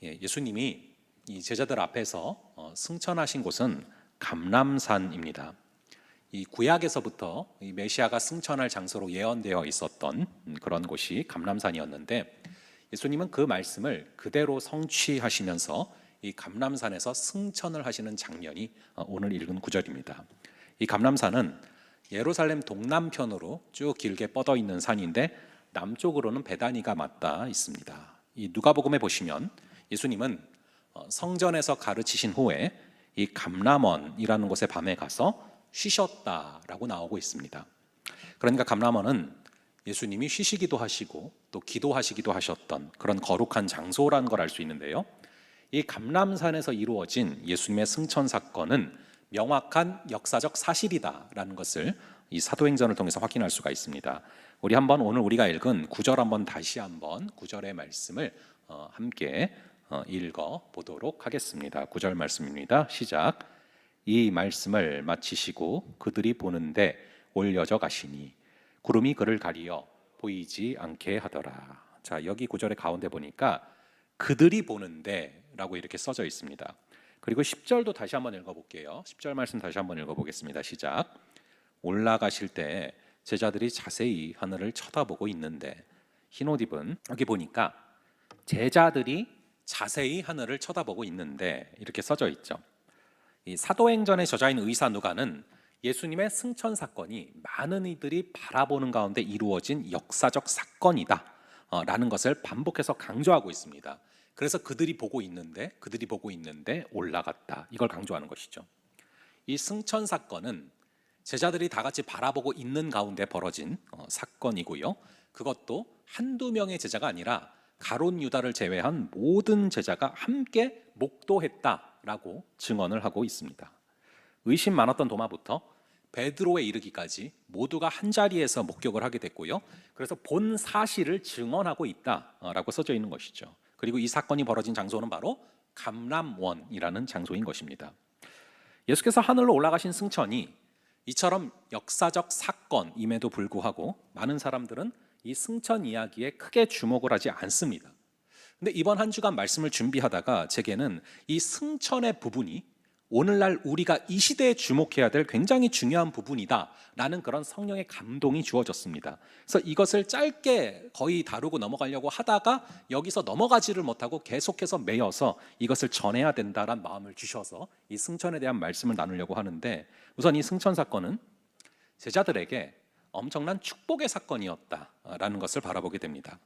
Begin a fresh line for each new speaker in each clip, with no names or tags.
예수님이 이 제자들 앞에서 승천하신 곳은 감람산입니다. 이 구약에서부터 이 메시아가 승천할 장소로 예언되어 있었던 그런 곳이 감람산이었는데, 예수님은 그 말씀을 그대로 성취하시면서 이 감람산에서 승천을 하시는 장면이 오늘 읽은 구절입니다. 이 감람산은 예루살렘 동남편으로 쭉 길게 뻗어 있는 산인데, 남쪽으로는 베다니가 맞닿아 있습니다. 이 누가복음에 보시면 예수님은 성전에서 가르치신 후에 이 감람원이라는 곳에 밤에 가서 쉬셨다라고 나오고 있습니다. 그러니까 감람원은 예수님이 쉬시기도 하시고 또 기도하시기도 하셨던 그런 거룩한 장소라는 걸 알 수 있는데요, 이 감람산에서 이루어진 예수님의 승천 사건은 명확한 역사적 사실이다라는 것을 이 사도행전을 통해서 확인할 수가 있습니다. 우리 한번 오늘 우리가 읽은 9절 한번 다시 한번 9절의 말씀을 함께 읽어 보도록 하겠습니다. 9절 말씀입니다. 시작. 이 말씀을 마치시고 그들이 보는데 올려져 가시니 구름이 그를 가리어 보이지 않게 하더라. 자, 여기 9절의 가운데 보니까 그들이 보는데 라고 이렇게 써져 있습니다. 그리고 10절도 다시 한번 읽어볼게요. 10절 말씀 다시 한번 읽어보겠습니다. 시작. 올라가실 때 제자들이 자세히 하늘을 쳐다보고 있는데, 흰 옷 입은, 여기 보니까 제자들이 자세히 하늘을 쳐다보고 있는데 이렇게 써져 있죠. 이 사도행전의 저자인 의사 누가는 예수님의 승천 사건이 많은 이들이 바라보는 가운데 이루어진 역사적 사건이다 라는 것을 반복해서 강조하고 있습니다. 그래서 그들이 보고 있는데 올라갔다, 이걸 강조하는 것이죠. 이 승천 사건은 제자들이 다 같이 바라보고 있는 가운데 벌어진 사건이고요, 그것도 한두 명의 제자가 아니라 가룟 유다를 제외한 모든 제자가 함께 목도했다라고 증언을 하고 있습니다. 의심 많았던 도마부터 베드로에 이르기까지 모두가 한자리에서 목격을 하게 됐고요, 그래서 본 사실을 증언하고 있다라고 써져 있는 것이죠. 그리고 이 사건이 벌어진 장소는 바로 감람원이라는 장소인 것입니다. 예수께서 하늘로 올라가신 승천이 이처럼 역사적 사건임에도 불구하고 많은 사람들은 이 승천 이야기에 크게 주목을 하지 않습니다. 근데 이번 한 주간 말씀을 준비하다가 제게는 이 승천의 부분이 오늘날 우리가 이 시대에 주목해야 될 굉장히 중요한 부분이다라는 그런 성령의 감동이 주어졌습니다. 그래서 이것을 짧게 거의 다루고 넘어가려고 하다가 여기서 넘어가지를 못하고 계속해서 매여서 이것을 전해야 된다라는 마음을 주셔서 이 승천에 대한 말씀을 나누려고 하는데, 우선 이 승천 사건은 제자들에게 엄청난 축복의 사건이었다라는 것을 바라보게 됩니다.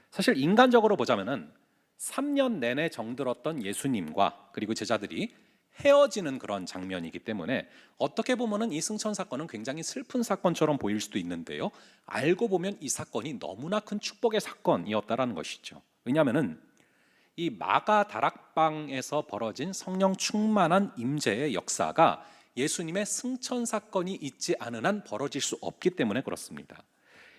사실 인간적으로 보자면은 3년 내내 정들었던 예수님과 그리고 제자들이 헤어지는 그런 장면이기 때문에 어떻게 보면은 이 승천 사건은 굉장히 슬픈 사건처럼 보일 수도 있는데요, 알고 보면 이 사건이 너무나 큰 축복의 사건이었다라는 것이죠. 왜냐하면은 이 마가 다락방에서 벌어진 성령 충만한 임재의 역사가 예수님의 승천 사건이 있지 않은 한 벌어질 수 없기 때문에 그렇습니다.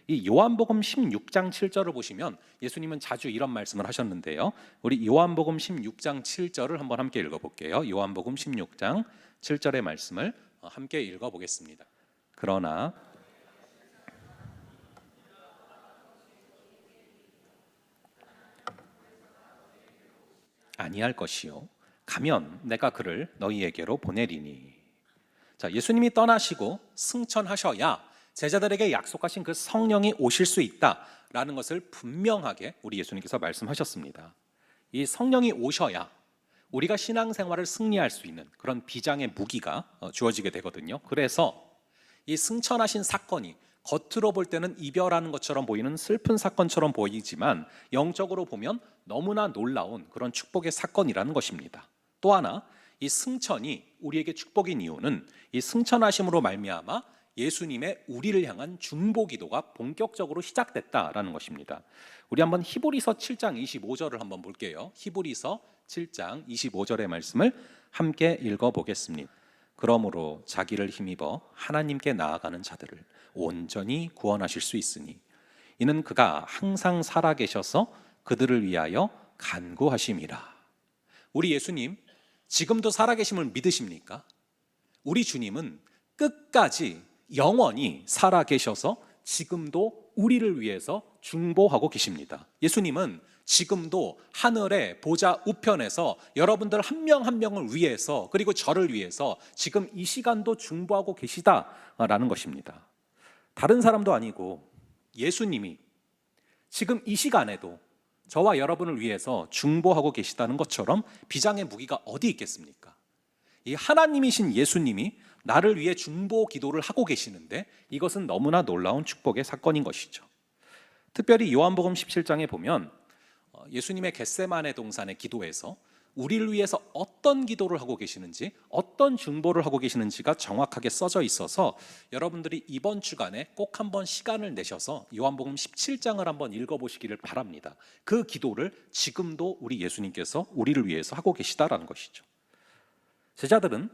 이 요한복음 16장 7절을 보시면 예수님은 자주 이런 말씀을 하셨는데요, 우리 요한복음 16장 7절을 한번 함께 읽어볼게요. 요한복음 16장 7절의 말씀을 함께 읽어보겠습니다. 그러나 아니할 것이요 가면 내가 그를 너희에게로 보내리니. 자, 예수님이 떠나시고 승천하셔야 제자들에게 약속하신 그 성령이 오실 수 있다라는 것을 분명하게 우리 예수님께서 말씀하셨습니다. 이 성령이 오셔야 우리가 신앙생활을 승리할 수 있는 그런 비장의 무기가 주어지게 되거든요. 그래서 이 승천하신 사건이 겉으로 볼 때는 이별하는 것처럼 보이는 슬픈 사건처럼 보이지만 영적으로 보면 너무나 놀라운 그런 축복의 사건이라는 것입니다. 또 하나, 이 승천이 우리에게 축복인 이유는 이 승천하심으로 말미암아 예수님의 우리를 향한 중보 기도가 본격적으로 시작됐다라는 것입니다. 우리 한번 히브리서 7장 25절을 한번 볼게요. 히브리서 7장 25절의 말씀을 함께 읽어보겠습니다. 그러므로 자기를 힘입어 하나님께 나아가는 자들을 온전히 구원하실 수 있으니 이는 그가 항상 살아계셔서 그들을 위하여 간구하심이라. 우리 예수님 지금도 살아계심을 믿으십니까? 우리 주님은 끝까지 영원히 살아계셔서 지금도 우리를 위해서 중보하고 계십니다. 예수님은 지금도 하늘의 보좌 우편에서 여러분들 한 명 한 명을 위해서, 그리고 저를 위해서 지금 이 시간도 중보하고 계시다라는 것입니다. 다른 사람도 아니고 예수님이 지금 이 시간에도 저와 여러분을 위해서 중보하고 계시다는 것처럼 비장의 무기가 어디 있겠습니까? 이 하나님이신 예수님이 나를 위해 중보 기도를 하고 계시는데, 이것은 너무나 놀라운 축복의 사건인 것이죠. 특별히 요한복음 17장에 보면 예수님의 겟세마네 동산의 기도에서 우리를 위해서 어떤 기도를 하고 계시는지, 어떤 중보를 하고 계시는지가 정확하게 써져 있어서 여러분들이 이번 주간에 꼭 한번 시간을 내셔서 요한복음 17장을 한번 읽어보시기를 바랍니다. 그 기도를 지금도 우리 예수님께서 우리를 위해서 하고 계시다라는 것이죠. 제자들은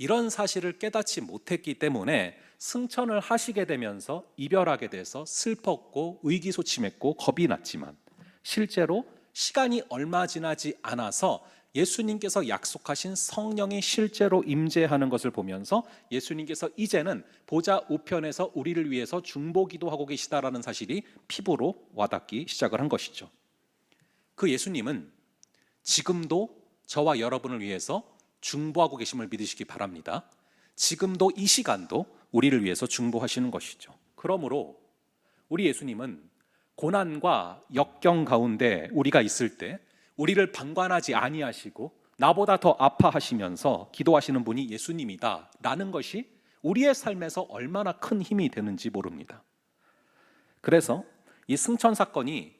이런 사실을 깨닫지 못했기 때문에 승천을 하시게 되면서 이별하게 돼서 슬펐고 의기소침했고 겁이 났지만, 실제로 시간이 얼마 지나지 않아서 예수님께서 약속하신 성령이 실제로 임재하는 것을 보면서 예수님께서 이제는 보좌 우편에서 우리를 위해서 중보기도하고 계시다라는 사실이 피부로 와닿기 시작을 한 것이죠. 그 예수님은 지금도 저와 여러분을 위해서 중보하고 계심을 믿으시기 바랍니다. 지금도 이 시간도 우리를 위해서 중보하시는 것이죠. 그러므로 우리 예수님은 고난과 역경 가운데 우리가 있을 때 우리를 방관하지 아니하시고 나보다 더 아파하시면서 기도하시는 분이 예수님이다 라는 것이 우리의 삶에서 얼마나 큰 힘이 되는지 모릅니다. 그래서 이 승천 사건이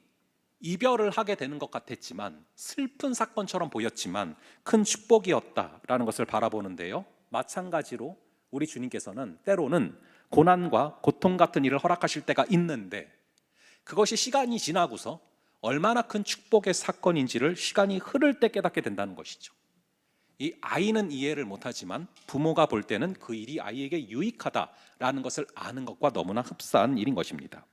이별을 하게 되는 것 같았지만, 슬픈 사건처럼 보였지만 큰 축복이었다라는 것을 바라보는데요, 마찬가지로 우리 주님께서는 때로는 고난과 고통 같은 일을 허락하실 때가 있는데, 그것이 시간이 지나고서 얼마나 큰 축복의 사건인지를 시간이 흐를 때 깨닫게 된다는 것이죠. 이 아이는 이해를 못하지만 부모가 볼 때는 그 일이 아이에게 유익하다라는 것을 아는 것과 너무나 흡사한 일인 것입니다.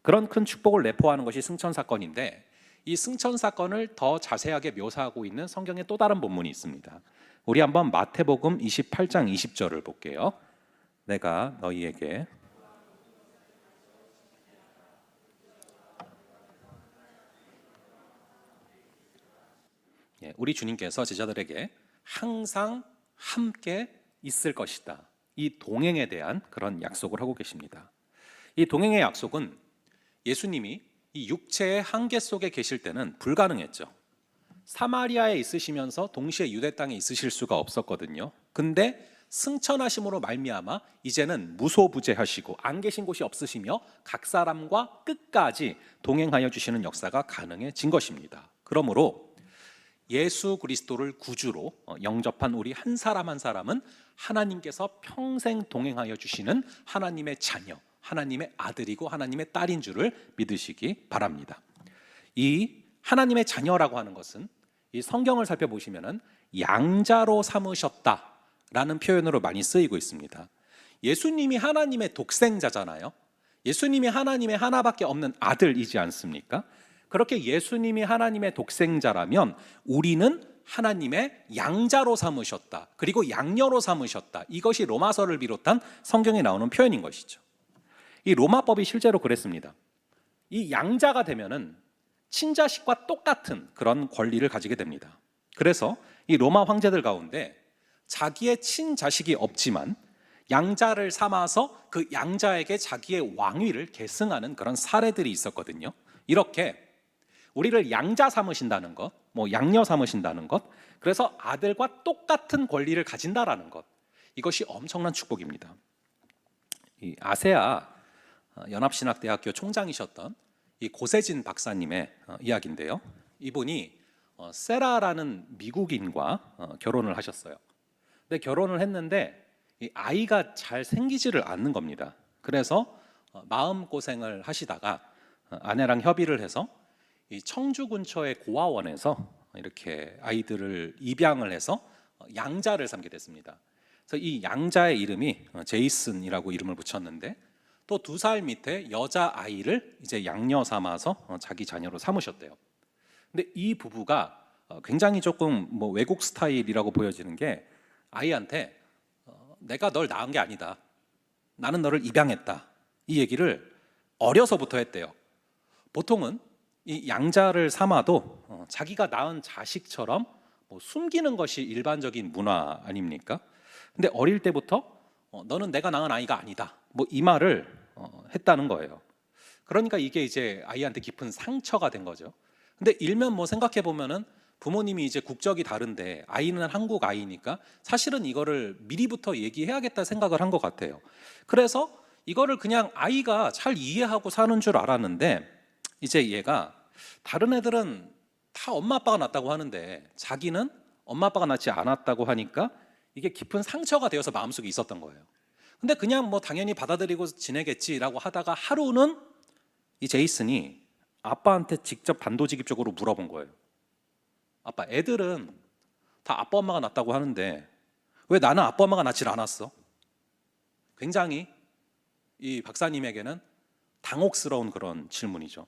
그런 큰 축복을 내포하는 것이 승천 사건인데, 이 승천 사건을 더 자세하게 묘사하고 있는 성경의 또 다른 본문이 있습니다. 우리 한번 마태복음 28장 20절을 볼게요. 내가 너희에게 우리 주님께서 제자들에게 항상 함께 있을 것이다, 이 동행에 대한 그런 약속을 하고 계십니다. 이 동행의 약속은 예수님이 이 육체의 한계 속에 계실 때는 불가능했죠. 사마리아에 있으시면서 동시에 유대 땅에 있으실 수가 없었거든요. 근데 승천하심으로 말미암아 이제는 무소부재하시고 안 계신 곳이 없으시며 각 사람과 끝까지 동행하여 주시는 역사가 가능해진 것입니다. 그러므로 예수 그리스도를 구주로 영접한 우리 한 사람 한 사람은 하나님께서 평생 동행하여 주시는 하나님의 자녀, 하나님의 아들이고 하나님의 딸인 줄을 믿으시기 바랍니다. 이 하나님의 자녀라고 하는 것은 이 성경을 살펴보시면은 양자로 삼으셨다라는 표현으로 많이 쓰이고 있습니다. 예수님이 하나님의 독생자잖아요. 예수님이 하나님의 하나밖에 없는 아들이지 않습니까? 그렇게 예수님이 하나님의 독생자라면 우리는 하나님의 양자로 삼으셨다, 그리고 양녀로 삼으셨다. 이것이 로마서를 비롯한 성경에 나오는 표현인 것이죠. 이 로마법이 실제로 그랬습니다. 이 양자가 되면은 친자식과 똑같은 그런 권리를 가지게 됩니다. 그래서 이 로마 황제들 가운데 자기의 친자식이 없지만 양자를 삼아서 그 양자에게 자기의 왕위를 계승하는 그런 사례들이 있었거든요. 이렇게 우리를 양자 삼으신다는 것, 양녀 삼으신다는 것, 그래서 아들과 똑같은 권리를 가진다라는 것, 이것이 엄청난 축복입니다. 이 아세아 연합신학대학교 총장이셨던 이 고세진 박사님의 이야기인데요. 이분이 세라라는 미국인과 결혼을 하셨어요. 근데 결혼을 했는데 이 아이가 잘 생기지를 않는 겁니다. 그래서 마음고생을 하시다가 아내랑 협의를 해서 이 청주 근처의 고아원에서 이렇게 아이들을 입양을 해서 양자를 삼게 됐습니다. 그래서 이 양자의 이름이 제이슨이라고 이름을 붙였는데, 또 2살 밑에 여자 아이를 이제 양녀 삼아서 자기 자녀로 삼으셨대요. 근데 이 부부가 굉장히 조금 외국 스타일이라고 보여지는 게, 아이한테 내가 널 낳은 게 아니다, 나는 너를 입양했다, 이 얘기를 어려서부터 했대요. 보통은 이 양자를 삼아도 자기가 낳은 자식처럼 뭐 숨기는 것이 일반적인 문화 아닙니까? 근데 어릴 때부터 너는 내가 낳은 아이가 아니다, 뭐 이 말을 했다는 거예요. 그러니까 이게 이제 아이한테 깊은 상처가 된 거죠. 근데 일면 뭐 생각해 보면은 부모님이 이제 국적이 다른데 아이는 한국 아이니까 사실은 이거를 미리부터 얘기해야겠다 생각을 한 것 같아요. 그래서 이거를 그냥 아이가 잘 이해하고 사는 줄 알았는데, 이제 얘가 다른 애들은 다 엄마 아빠가 낳았다고 하는데 자기는 엄마 아빠가 낳지 않았다고 하니까 이게 깊은 상처가 되어서 마음속에 있었던 거예요. 근데 그냥 뭐 당연히 받아들이고 지내겠지라고 하다가 하루는 이 제이슨이 아빠한테 직접 단도직입적으로 물어본 거예요. 아빠, 애들은 다 아빠 엄마가 낳았다고 하는데 왜 나는 아빠 엄마가 낳질 않았어? 굉장히 이 박사님에게는 당혹스러운 그런 질문이죠.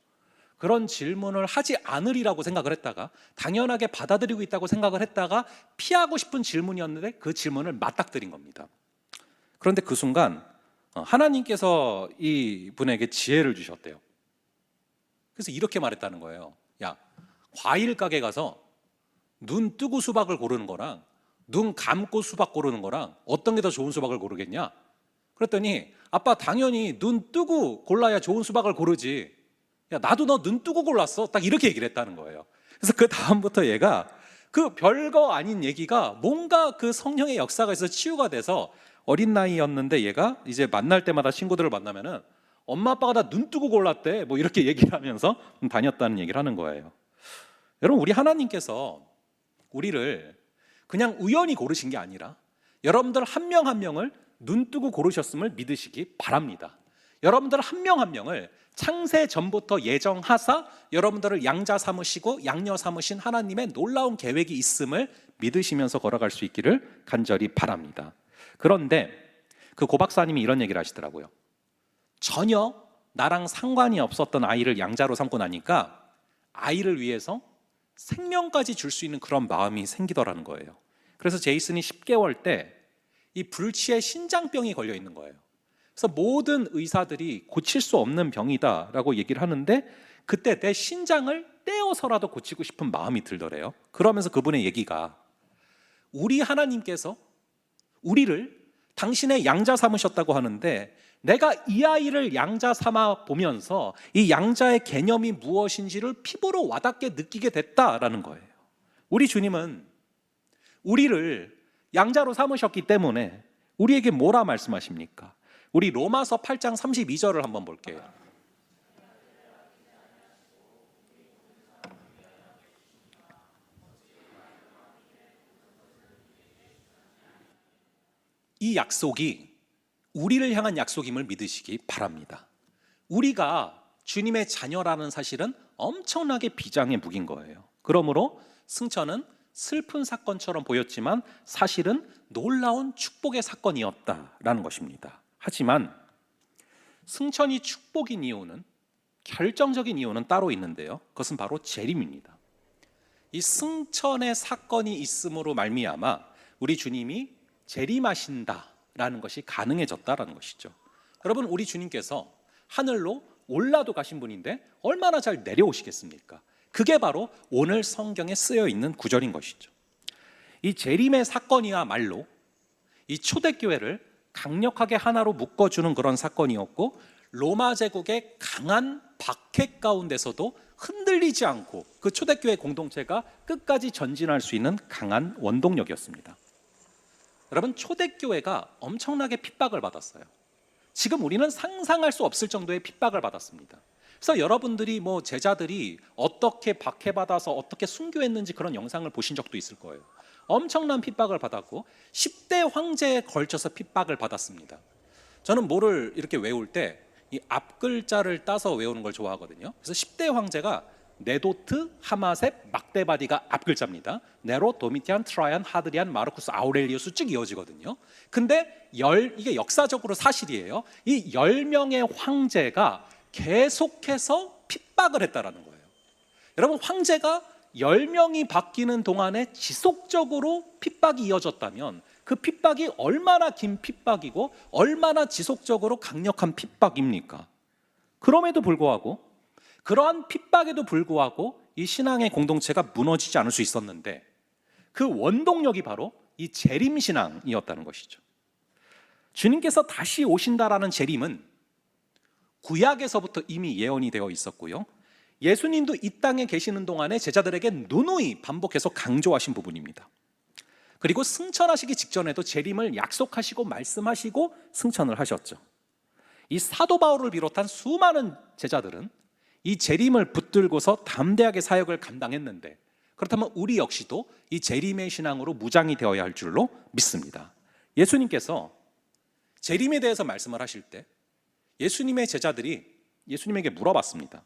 그런 질문을 하지 않으리라고 생각을 했다가, 당연하게 받아들이고 있다고 생각을 했다가 피하고 싶은 질문이었는데 그 질문을 맞닥뜨린 겁니다. 그런데 그 순간 하나님께서 이 분에게 지혜를 주셨대요. 그래서 이렇게 말했다는 거예요. 야, 과일 가게 가서 눈 뜨고 수박을 고르는 거랑 눈 감고 수박 고르는 거랑 어떤 게 더 좋은 수박을 고르겠냐? 그랬더니 아빠, 당연히 눈 뜨고 골라야 좋은 수박을 고르지. 야, 나도 너 눈 뜨고 골랐어. 딱 이렇게 얘기를 했다는 거예요. 그래서 그 다음부터 얘가 그 별거 아닌 얘기가 뭔가 그 성령의 역사가 있어서 치유가 돼서, 어린 나이였는데 얘가 이제 만날 때마다 친구들을 만나면은 엄마 아빠가 다 눈 뜨고 골랐대, 뭐 이렇게 얘기를 하면서 다녔다는 얘기를 하는 거예요. 여러분, 우리 하나님께서 우리를 그냥 우연히 고르신 게 아니라 여러분들 한 명 한 명을 눈 뜨고 고르셨음을 믿으시기 바랍니다. 여러분들 한 명 한 명을 창세 전부터 예정하사 여러분들을 양자 삼으시고 양녀 삼으신 하나님의 놀라운 계획이 있음을 믿으시면서 걸어갈 수 있기를 간절히 바랍니다. 그런데 그 고박사님이 이런 얘기를 하시더라고요. 전혀 나랑 상관이 없었던 아이를 양자로 삼고 나니까 아이를 위해서 생명까지 줄 수 있는 그런 마음이 생기더라는 거예요. 그래서 제이슨이 10개월 때 이 불치의 신장병이 걸려 있는 거예요. 그래서 모든 의사들이 고칠 수 없는 병이다라고 얘기를 하는데, 그때 내 신장을 떼어서라도 고치고 싶은 마음이 들더래요. 그러면서 그분의 얘기가, 우리 하나님께서 우리를 당신의 양자 삼으셨다고 하는데 내가 이 아이를 양자 삼아 보면서 이 양자의 개념이 무엇인지를 피부로 와닿게 느끼게 됐다라는 거예요. 우리 주님은 우리를 양자로 삼으셨기 때문에 우리에게 뭐라 말씀하십니까? 우리 로마서 8장 32절을 한번 볼게요. 이 약속이 우리를 향한 약속임을 믿으시기 바랍니다. 우리가 주님의 자녀라는 사실은 엄청나게 비장의 무기인 거예요. 그러므로 승천은 슬픈 사건처럼 보였지만 사실은 놀라운 축복의 사건이었다라는 것입니다. 하지만 승천이 축복인 이유는, 결정적인 이유는 따로 있는데요. 그것은 바로 재림입니다. 이 승천의 사건이 있음으로 말미암아 우리 주님이 재림하신다라는 것이 가능해졌다라는 것이죠. 여러분, 우리 주님께서 하늘로 올라도 가신 분인데 얼마나 잘 내려오시겠습니까? 그게 바로 오늘 성경에 쓰여 있는 구절인 것이죠. 이 재림의 사건이야말로 이 초대교회를 강력하게 하나로 묶어주는 그런 사건이었고, 로마 제국의 강한 박해 가운데서도 흔들리지 않고 그 초대교회 공동체가 끝까지 전진할 수 있는 강한 원동력이었습니다. 여러분, 초대교회가 엄청나게 핍박을 받았어요. 지금 우리는 상상할 수 없을 정도의 핍박을 받았습니다. 그래서 여러분들이 뭐 제자들이 어떻게 박해받아서 어떻게 순교했는지 그런 영상을 보신 적도 있을 거예요. 엄청난 핍박을 받았고 10대 황제에 걸쳐서 핍박을 받았습니다. 저는 뭐를 이렇게 외울 때 이 앞글자를 따서 외우는 걸 좋아하거든요. 그래서 10대 황제가 네도트, 하마셉, 막데바디가 앞글자입니다. 네로, 도미티안, 트라이안, 하드리안, 마르쿠스, 아우렐리우스 쭉 이어지거든요. 근데 이게 역사적으로 사실이에요. 이 10명의 황제가 계속해서 핍박을 했다라는 거예요. 여러분, 황제가 10명이 바뀌는 동안에 지속적으로 핍박이 이어졌다면 그 핍박이 얼마나 긴 핍박이고 얼마나 지속적으로 강력한 핍박입니까? 그럼에도 불구하고 그러한 핍박에도 불구하고 이 신앙의 공동체가 무너지지 않을 수 있었는데 그 원동력이 바로 이 재림신앙이었다는 것이죠. 주님께서 다시 오신다라는 재림은 구약에서부터 이미 예언이 되어 있었고요, 예수님도 이 땅에 계시는 동안에 제자들에게 누누이 반복해서 강조하신 부분입니다. 그리고 승천하시기 직전에도 재림을 약속하시고 말씀하시고 승천을 하셨죠. 이 사도 바울을 비롯한 수많은 제자들은 이 재림을 붙들고서 담대하게 사역을 감당했는데, 그렇다면 우리 역시도 이 재림의 신앙으로 무장이 되어야 할 줄로 믿습니다. 예수님께서 재림에 대해서 말씀을 하실 때 예수님의 제자들이 예수님에게 물어봤습니다.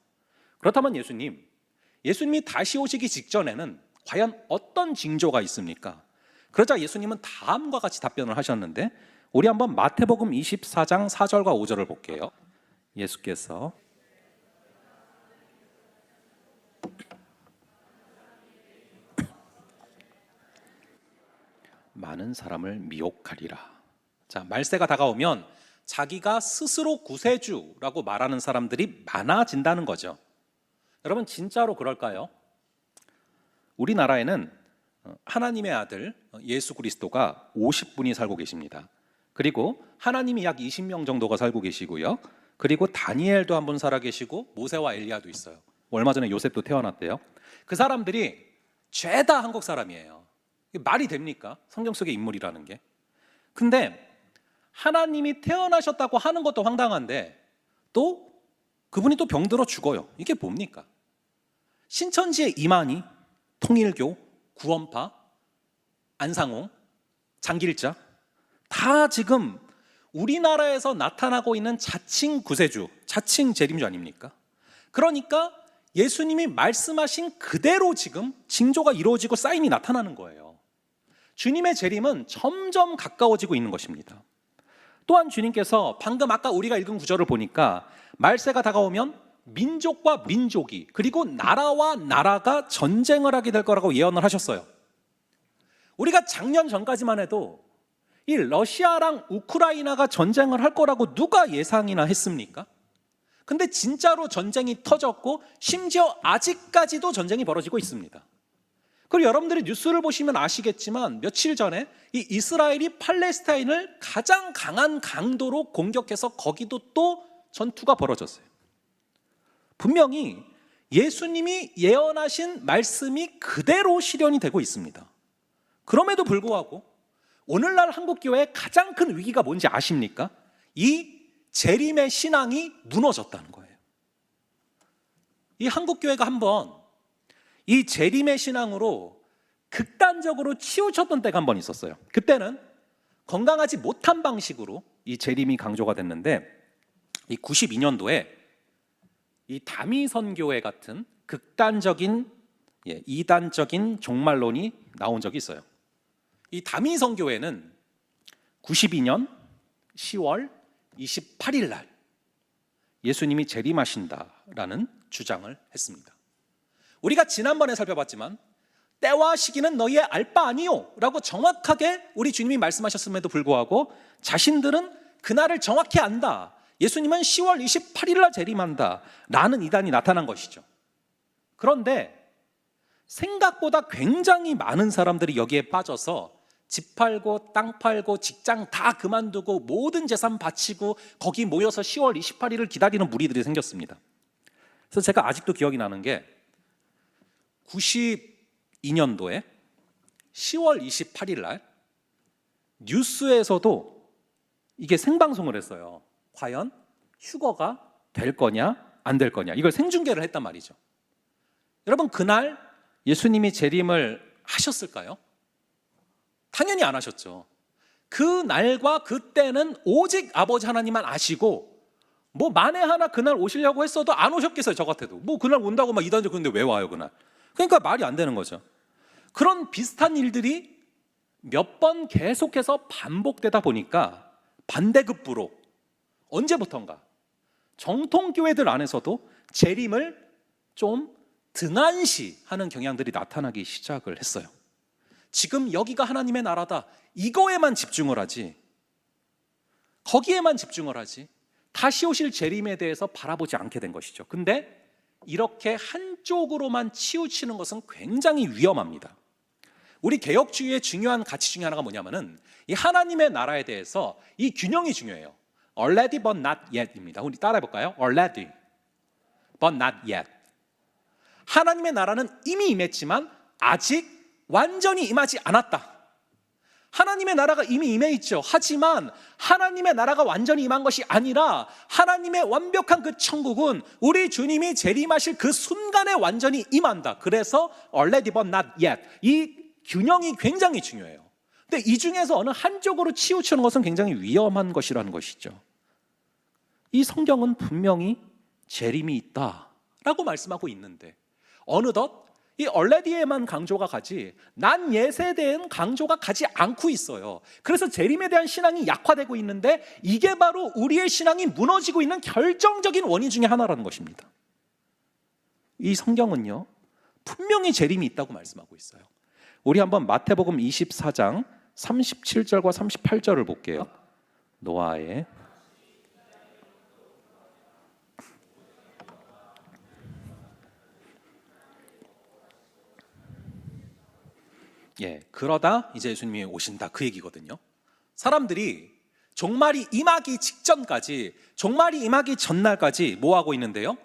그렇다면 예수님이 다시 오시기 직전에는 과연 어떤 징조가 있습니까? 그러자 예수님은 다음과 같이 답변을 하셨는데, 우리 한번 마태복음 24장 4절과 5절을 볼게요. 예수께서 많은 사람을 미혹하리라. 자, 말세가 다가오면 자기가 스스로 구세주라고 말하는 사람들이 많아진다는 거죠. 여러분, 진짜로 그럴까요? 우리나라에는 하나님의 아들 예수 그리스도가 50분이 살고 계십니다. 그리고 하나님이 약 20명 정도가 살고 계시고요, 그리고 다니엘도 한 분 살아 계시고 모세와 엘리야도 있어요. 얼마 전에 요셉도 태어났대요. 그 사람들이 죄다 한국 사람이에요. 말이 됩니까? 성경 속의 인물이라는 게. 근데 하나님이 태어나셨다고 하는 것도 황당한데 또 그분이 또 병들어 죽어요. 이게 뭡니까? 신천지의 이만희, 통일교, 구원파, 안상홍, 장길자, 다 지금 우리나라에서 나타나고 있는 자칭 구세주, 자칭 재림주 아닙니까? 그러니까 예수님이 말씀하신 그대로 지금 징조가 이루어지고 사인이 나타나는 거예요. 주님의 재림은 점점 가까워지고 있는 것입니다. 또한 주님께서 방금 아까 우리가 읽은 구절을 보니까 말세가 다가오면 민족과 민족이, 그리고 나라와 나라가 전쟁을 하게 될 거라고 예언을 하셨어요. 우리가 작년 전까지만 해도 이 러시아랑 우크라이나가 전쟁을 할 거라고 누가 예상이나 했습니까? 근데 진짜로 전쟁이 터졌고 심지어 아직까지도 전쟁이 벌어지고 있습니다. 그리고 여러분들이 뉴스를 보시면 아시겠지만 며칠 전에 이 이스라엘이 팔레스타인을 가장 강한 강도로 공격해서 거기도 또 전투가 벌어졌어요. 분명히 예수님이 예언하신 말씀이 그대로 실현이 되고 있습니다. 그럼에도 불구하고 오늘날 한국교회의 가장 큰 위기가 뭔지 아십니까? 이 재림의 신앙이 무너졌다는 거예요. 이 한국교회가 한번 이 재림의 신앙으로 극단적으로 치우쳤던 때가 한 번 있었어요. 그때는 건강하지 못한 방식으로 이 재림이 강조가 됐는데, 이 92년도에 이 다미선교회 같은 극단적인 이단적인 종말론이 나온 적이 있어요. 이 다미선교회는 92년 10월 28일 날 예수님이 재림하신다라는 주장을 했습니다. 우리가 지난번에 살펴봤지만 때와 시기는 너희의 알 바 아니요 라고 정확하게 우리 주님이 말씀하셨음에도 불구하고 자신들은 그날을 정확히 안다, 예수님은 10월 28일 날 재림한다 라는 이단이 나타난 것이죠. 그런데 생각보다 굉장히 많은 사람들이 여기에 빠져서 집 팔고 땅 팔고 직장 다 그만두고 모든 재산 바치고 거기 모여서 10월 28일을 기다리는 무리들이 생겼습니다. 그래서 제가 아직도 기억이 나는 게 92년도에 10월 28일 날 뉴스에서도 이게 생방송을 했어요. 과연 휴거가 될 거냐 안 될 거냐, 이걸 생중계를 했단 말이죠. 여러분, 그날 예수님이 재림을 하셨을까요? 당연히 안 하셨죠. 그 날과 그때는 오직 아버지 하나님만 아시고, 뭐 만에 하나 그날 오시려고 했어도 안 오셨겠어요. 저 같아도 뭐 그날 온다고 막 이단적, 근데 왜 와요 그날? 그러니까 말이 안 되는 거죠. 그런 비슷한 일들이 몇 번 계속해서 반복되다 보니까 반대급부로 언제부턴가 정통교회들 안에서도 재림을 좀 등한시하는 경향들이 나타나기 시작을 했어요. 지금 여기가 하나님의 나라다, 이거에만 집중을 하지, 거기에만 집중을 하지 다시 오실 재림에 대해서 바라보지 않게 된 것이죠. 근데 이렇게 한쪽으로만 치우치는 것은 굉장히 위험합니다. 우리 개혁주의의 중요한 가치 중에 하나가 뭐냐면은 이 하나님의 나라에 대해서 이 균형이 중요해요. Already but not yet입니다. 우리 따라해 볼까요? Already but not yet. 하나님의 나라는 이미 임했지만 아직 완전히 임하지 않았다. 하나님의 나라가 이미 임해 있죠. 하지만 하나님의 나라가 완전히 임한 것이 아니라 하나님의 완벽한 그 천국은 우리 주님이 재림하실 그 순간에 완전히 임한다. 그래서 already but not yet. 이 균형이 굉장히 중요해요. 근데 이 중에서 어느 한쪽으로 치우치는 것은 굉장히 위험한 것이라는 것이죠. 이 성경은 분명히 재림이 있다라고 말씀하고 있는데 어느덧 이 already에만 강조가 가지 난 예세에 대한 강조가 가지 않고 있어요. 그래서 재림에 대한 신앙이 약화되고 있는데 이게 바로 우리의 신앙이 무너지고 있는 결정적인 원인 중에 하나라는 것입니다. 이 성경은요 분명히 재림이 있다고 말씀하고 있어요. 우리 한번 마태복음 24장 37절과 38절을 볼게요. 노아의 그러다 이제 예수님이 오신다 그 얘기거든요. 사람들이 종말이 임하기 직전까지, 종말이 임하기 전날까지 뭐 하고 있는데요?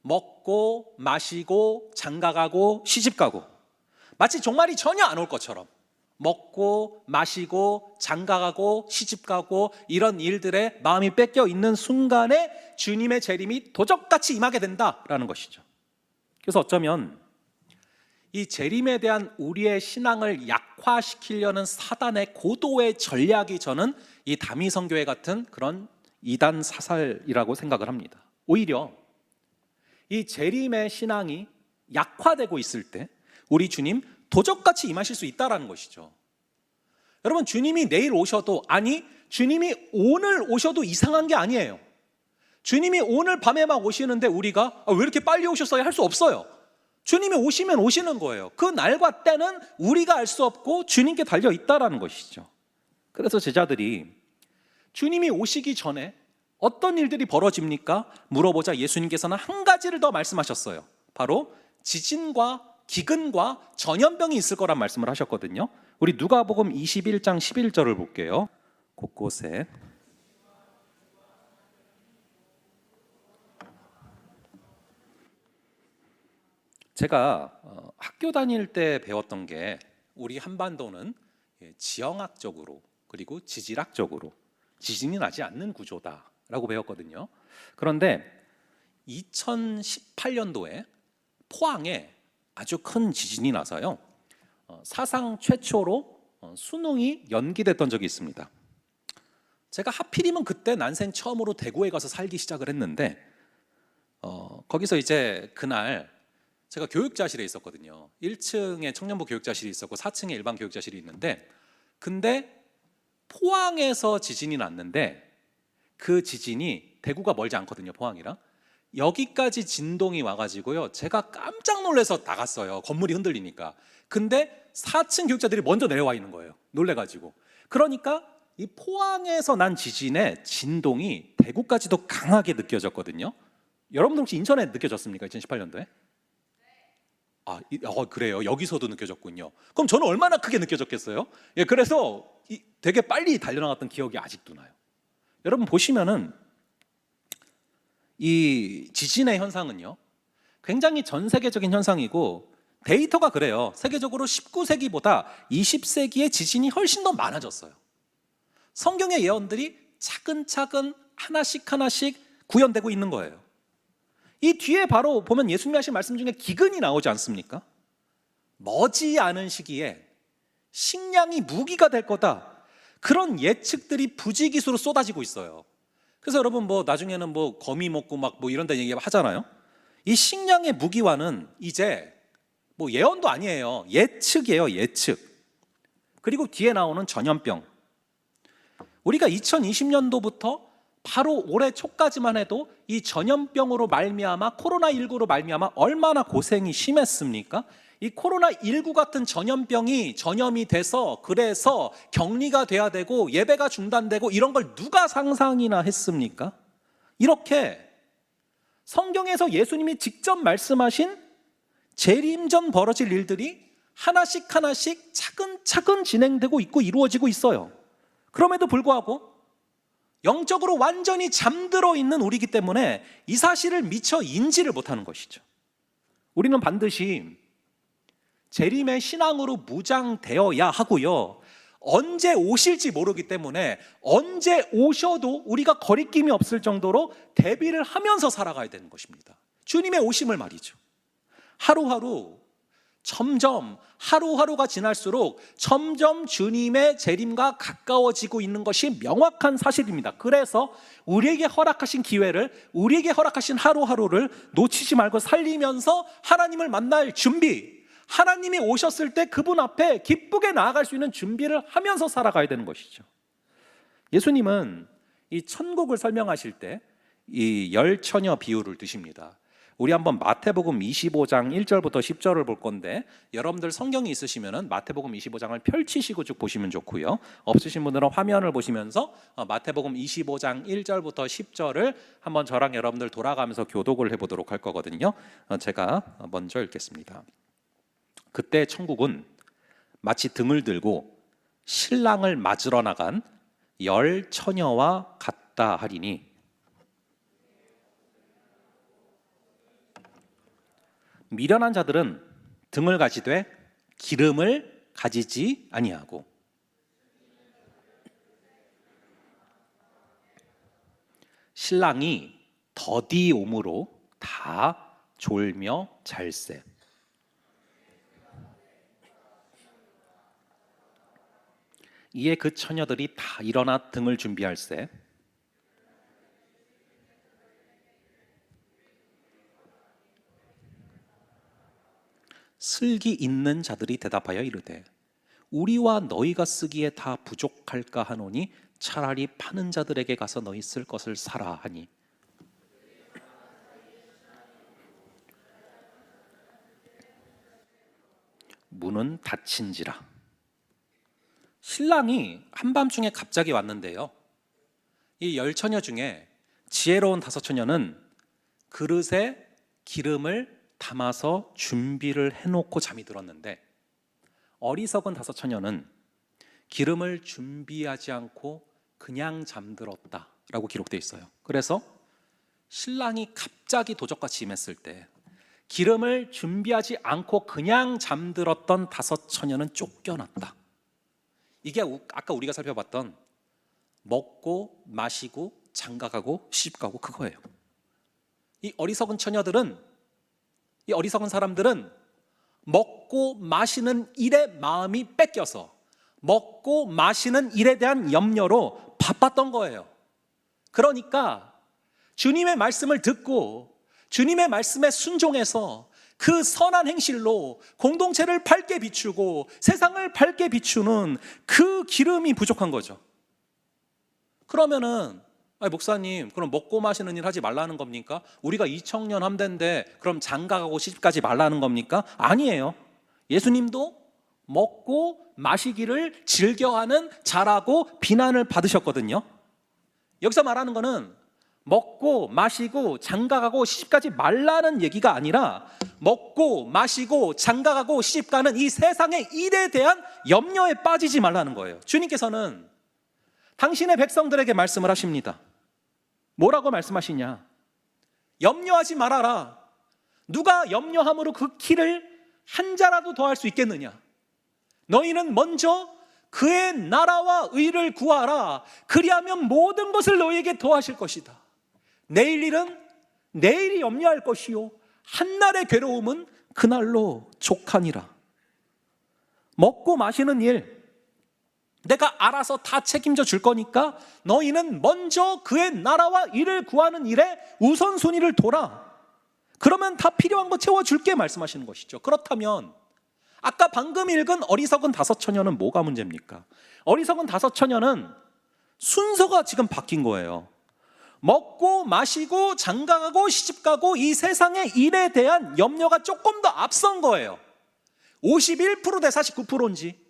먹고 마시고 장가가고 시집가고, 마치 종말이 전혀 안 올 것처럼 먹고 마시고 장가가고 시집가고 이런 일들에 마음이 뺏겨 있는 순간에 주님의 재림이 도적같이 임하게 된다라는 것이죠. 그래서 어쩌면 이 재림에 대한 우리의 신앙을 약화시키려는 사단의 고도의 전략이 저는 이 다미성교회 같은 그런 이단 사살이라고 생각을 합니다. 오히려 이 재림의 신앙이 약화되고 있을 때 우리 주님 도적같이 임하실 수 있다는 것이죠. 여러분, 주님이 내일 오셔도, 아니 주님이 오늘 오셔도 이상한 게 아니에요. 주님이 오늘 밤에 막 오시는데 우리가 왜 이렇게 빨리 오셨어요? 할 수 없어요. 주님이 오시면 오시는 거예요. 그 날과 때는 우리가 알 수 없고 주님께 달려 있다라는 것이죠. 그래서 제자들이 주님이 오시기 전에 어떤 일들이 벌어집니까? 물어보자 예수님께서는 한 가지를 더 말씀하셨어요. 바로 지진과 기근과 전염병이 있을 거란 말씀을 하셨거든요. 우리 누가복음 21장 11절을 볼게요. 곳곳에 제가 학교 다닐 때 배웠던 게 우리 한반도는 지형학적으로 그리고 지질학적으로 지진이 나지 않는 구조다라고 배웠거든요. 그런데 2018년도에 포항에 아주 큰 지진이 나서요. 사상 최초로 수능이 연기됐던 적이 있습니다. 제가 하필이면 그때 난생 처음으로 대구에 가서 살기 시작을 했는데 거기서 이제 그날 제가 교육자실에 있었거든요. 1층에 청년부 교육자실이 있었고 4층에 일반 교육자실이 있는데, 근데 포항에서 지진이 났는데 그 지진이 대구가 멀지 않거든요. 포항이랑 여기까지 진동이 와가지고요, 제가 깜짝 놀라서 나갔어요. 건물이 흔들리니까. 근데 4층 교육자들이 먼저 내려와 있는 거예요. 놀래가지고. 그러니까 이 포항에서 난 지진의 진동이 대구까지도 강하게 느껴졌거든요. 여러분들 혹시 인천에 느껴졌습니까? 2018년도에? 그래요. 여기서도 느껴졌군요. 그럼 저는 얼마나 크게 느껴졌겠어요? 그래서 되게 빨리 달려나갔던 기억이 아직도 나요. 여러분 보시면은 이 지진의 현상은요, 굉장히 전 세계적인 현상이고 데이터가 그래요. 세계적으로 19세기보다 20세기에 지진이 훨씬 더 많아졌어요. 성경의 예언들이 차근차근 하나씩 하나씩 구현되고 있는 거예요. 이 뒤에 바로 보면 예수님이 하신 말씀 중에 기근이 나오지 않습니까? 머지않은 시기에 식량이 무기가 될 거다, 그런 예측들이 부지기수로 쏟아지고 있어요. 그래서 여러분 나중에는 거미 먹고 막 이런 데 얘기하잖아요. 이 식량의 무기화는 이제 예언도 아니에요. 예측이에요. 예측. 그리고 뒤에 나오는 전염병. 우리가 2020년도부터 바로 올해 초까지만 해도 이 전염병으로 말미암아, 코로나19로 말미암아 얼마나 고생이 심했습니까? 이 코로나19 같은 전염병이 전염이 돼서, 그래서 격리가 돼야 되고 예배가 중단되고 이런 걸 누가 상상이나 했습니까? 이렇게 성경에서 예수님이 직접 말씀하신 재림 전 벌어질 일들이 하나씩 하나씩 차근차근 진행되고 있고 이루어지고 있어요. 그럼에도 불구하고 영적으로 완전히 잠들어 있는 우리이기 때문에 이 사실을 미처 인지를 못하는 것이죠. 우리는 반드시 재림의 신앙으로 무장되어야 하고요, 언제 오실지 모르기 때문에 언제 오셔도 우리가 거리낌이 없을 정도로 대비를 하면서 살아가야 되는 것입니다. 주님의 오심을 말이죠. 하루하루 점점 하루하루가 지날수록 점점 주님의 재림과 가까워지고 있는 것이 명확한 사실입니다. 그래서 우리에게 허락하신 기회를, 우리에게 허락하신 하루하루를 놓치지 말고 살리면서 하나님을 만날 준비, 하나님이 오셨을 때 그분 앞에 기쁘게 나아갈 수 있는 준비를 하면서 살아가야 되는 것이죠. 예수님은 이 천국을 설명하실 때 이 열처녀 비유를 드십니다. 우리 한번 마태복음 25장 1절부터 10절을 볼 건데, 여러분들 성경이 있으시면 마태복음 25장을 펼치시고 쭉 보시면 좋고요, 없으신 분들은 화면을 보시면서 마태복음 25장 1절부터 10절을 한번 저랑 여러분들 돌아가면서 교독을 해보도록 할 거거든요. 제가 먼저 읽겠습니다. 그때 천국은 마치 등을 들고 신랑을 맞으러 나간 열 처녀와 같다 하리니, 미련한 자들은 등을 가지되 기름을 가지지 아니하고, 신랑이 더디 오므로 다 졸며 잘세. 이에 그 처녀들이 다 일어나 등을 준비할세. 슬기 있는 자들이 대답하여 이르되 우리와 너희가 쓰기에 다 부족할까 하노니 차라리 파는 자들에게 가서 너희 쓸 것을 사라 하니, 문은 닫힌지라. 신랑이 한밤중에 갑자기 왔는데요, 이 열 처녀 중에 지혜로운 다섯 처녀는 그릇에 기름을 담아서 준비를 해놓고 잠이 들었는데, 어리석은 다섯 처녀는 기름을 준비하지 않고 그냥 잠들었다라고 기록되어 있어요. 그래서 신랑이 갑자기 도적같이 임했을 때 기름을 준비하지 않고 그냥 잠들었던 다섯 처녀는 쫓겨났다. 이게 아까 우리가 살펴봤던 먹고 마시고 장가가고 시집가고 그거예요. 이 어리석은 처녀들은, 이 어리석은 사람들은 먹고 마시는 일에 마음이 뺏겨서 먹고 마시는 일에 대한 염려로 바빴던 거예요. 그러니까 주님의 말씀을 듣고 주님의 말씀에 순종해서 그 선한 행실로 공동체를 밝게 비추고 세상을 밝게 비추는 그 기름이 부족한 거죠. 그러면은 목사님, 그럼 먹고 마시는 일 하지 말라는 겁니까? 우리가 2000년 함대인데 그럼 장가가고 시집가지 말라는 겁니까? 아니에요. 예수님도 먹고 마시기를 즐겨하는 자라고 비난을 받으셨거든요. 여기서 말하는 거는 먹고 마시고 장가가고 시집가지 말라는 얘기가 아니라 먹고 마시고 장가가고 시집가는 이 세상의 일에 대한 염려에 빠지지 말라는 거예요. 주님께서는 당신의 백성들에게 말씀을 하십니다. 뭐라고 말씀하시냐? 염려하지 말아라. 누가 염려함으로 그 키를 한 자라도 더할 수 있겠느냐? 너희는 먼저 그의 나라와 의를 구하라. 그리하면 모든 것을 너희에게 더하실 것이다. 내일 일은 내일이 염려할 것이요 한날의 괴로움은 그날로 족하니라. 먹고 마시는 일 내가 알아서 다 책임져 줄 거니까 너희는 먼저 그의 나라와 일을 구하는 일에 우선순위를 둬라. 그러면 다 필요한 거 채워줄게 말씀하시는 것이죠. 그렇다면 아까 방금 읽은 어리석은 다섯 처녀는 뭐가 문제입니까? 어리석은 다섯 처녀는 순서가 지금 바뀐 거예요. 먹고 마시고 장가가고 시집가고 이 세상의 일에 대한 염려가 조금 더 앞선 거예요. 51% 대 49%인지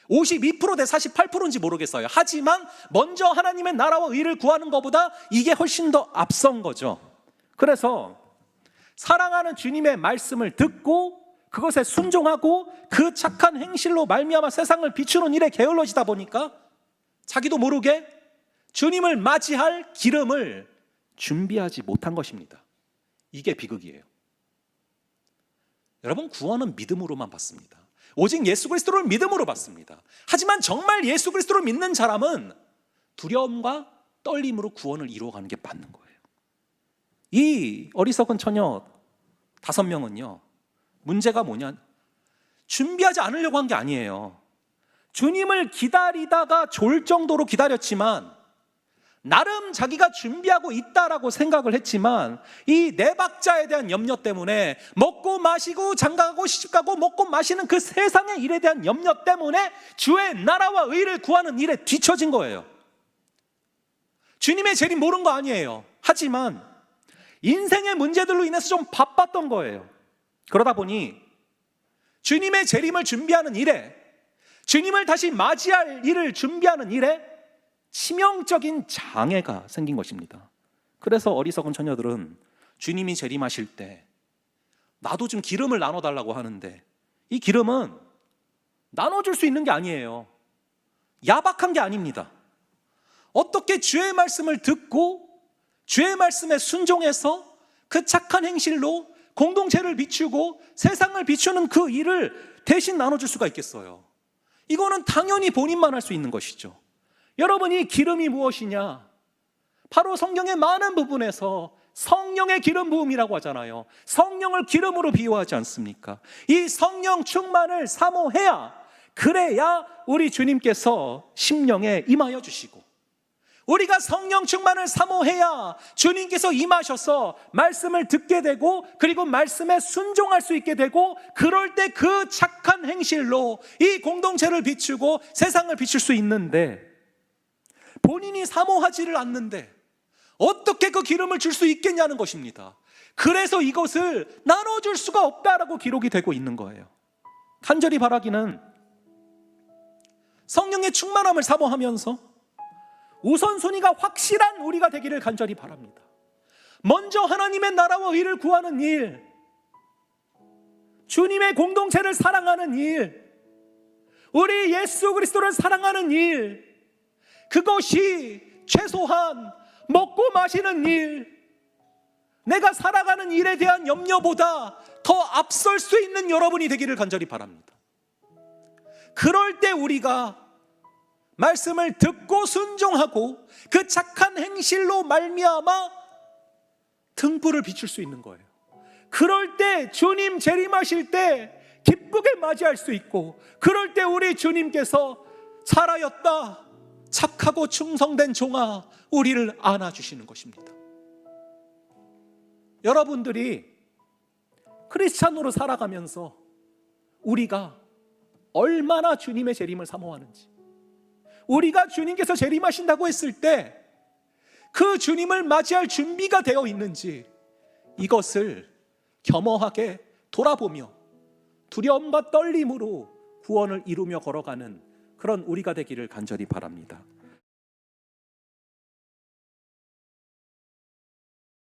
52% 대 48%인지 모르겠어요. 하지만 먼저 하나님의 나라와 의를 구하는 것보다 이게 훨씬 더 앞선 거죠.
그래서 사랑하는 주님의 말씀을 듣고 그것에 순종하고 그 착한 행실로 말미암아 세상을 비추는 일에 게을러지다 보니까 자기도 모르게 주님을 맞이할 기름을 준비하지 못한 것입니다. 이게 비극이에요. 여러분, 구원은 믿음으로만 받습니다. 오직 예수 그리스도를 믿음으로 받습니다. 하지만 정말 예수 그리스도를 믿는 사람은 두려움과 떨림으로 구원을 이루어가는 게 맞는 거예요. 이 어리석은 처녀 5명은요, 문제가 뭐냐? 준비하지 않으려고 한 게 아니에요. 주님을 기다리다가 졸 정도로 기다렸지만 나름 자기가 준비하고 있다라고 생각을 했지만 이 네 박자에 대한 염려 때문에 먹고 마시고 장가가고 시집가고 먹고 마시는 그 세상의 일에 대한 염려 때문에 주의 나라와 의를 구하는 일에 뒤처진 거예요. 주님의 재림 모른 거 아니에요. 하지만 인생의 문제들로 인해서 좀 바빴던 거예요. 그러다 보니 주님의 재림을 준비하는 일에, 주님을 다시 맞이할 일을 준비하는 일에 치명적인 장애가 생긴 것입니다. 그래서 어리석은 처녀들은 주님이 재림하실 때 나도 좀 기름을 나눠달라고 하는데 이 기름은 나눠줄 수 있는 게 아니에요. 야박한 게 아닙니다. 어떻게 주의 말씀을 듣고 주의 말씀에 순종해서 그 착한 행실로 공동체를 비추고 세상을 비추는 그 일을 대신 나눠줄 수가 있겠어요? 이거는 당연히 본인만 할 수 있는 것이죠. 여러분, 이 기름이 무엇이냐? 바로 성경의 많은 부분에서 성령의 기름 부음이라고 하잖아요. 성령을 기름으로 비유하지 않습니까? 이 성령 충만을 사모해야, 그래야 우리 주님께서 심령에 임하여 주시고, 우리가 성령 충만을 사모해야 주님께서 임하셔서 말씀을 듣게 되고 그리고 말씀에 순종할 수 있게 되고, 그럴 때 그 착한 행실로 이 공동체를 비추고 세상을 비출 수 있는데, 본인이 사모하지를 않는데 어떻게 그 기름을 줄 수 있겠냐는 것입니다. 그래서 이것을 나눠줄 수가 없다라고 기록이 되고 있는 거예요. 간절히 바라기는 성령의 충만함을 사모하면서 우선순위가 확실한 우리가 되기를 간절히 바랍니다. 먼저 하나님의 나라와 의를 구하는 일, 주님의 공동체를 사랑하는 일, 우리 예수 그리스도를 사랑하는 일, 그것이 최소한 먹고 마시는 일, 내가 살아가는 일에 대한 염려보다 더 앞설 수 있는 여러분이 되기를 간절히 바랍니다. 그럴 때 우리가 말씀을 듣고 순종하고 그 착한 행실로 말미암아 등불을 비출 수 있는 거예요. 그럴 때 주님 재림하실 때 기쁘게 맞이할 수 있고, 그럴 때 우리 주님께서 잘하였다, 착하고 충성된 종아, 우리를 안아주시는 것입니다. 여러분들이 크리스찬으로 살아가면서 우리가 얼마나 주님의 재림을 사모하는지, 우리가 주님께서 재림하신다고 했을 때 그 주님을 맞이할 준비가 되어 있는지, 이것을 겸허하게 돌아보며 두려움과 떨림으로 구원을 이루며 걸어가는 그런 우리가 되기를 간절히 바랍니다.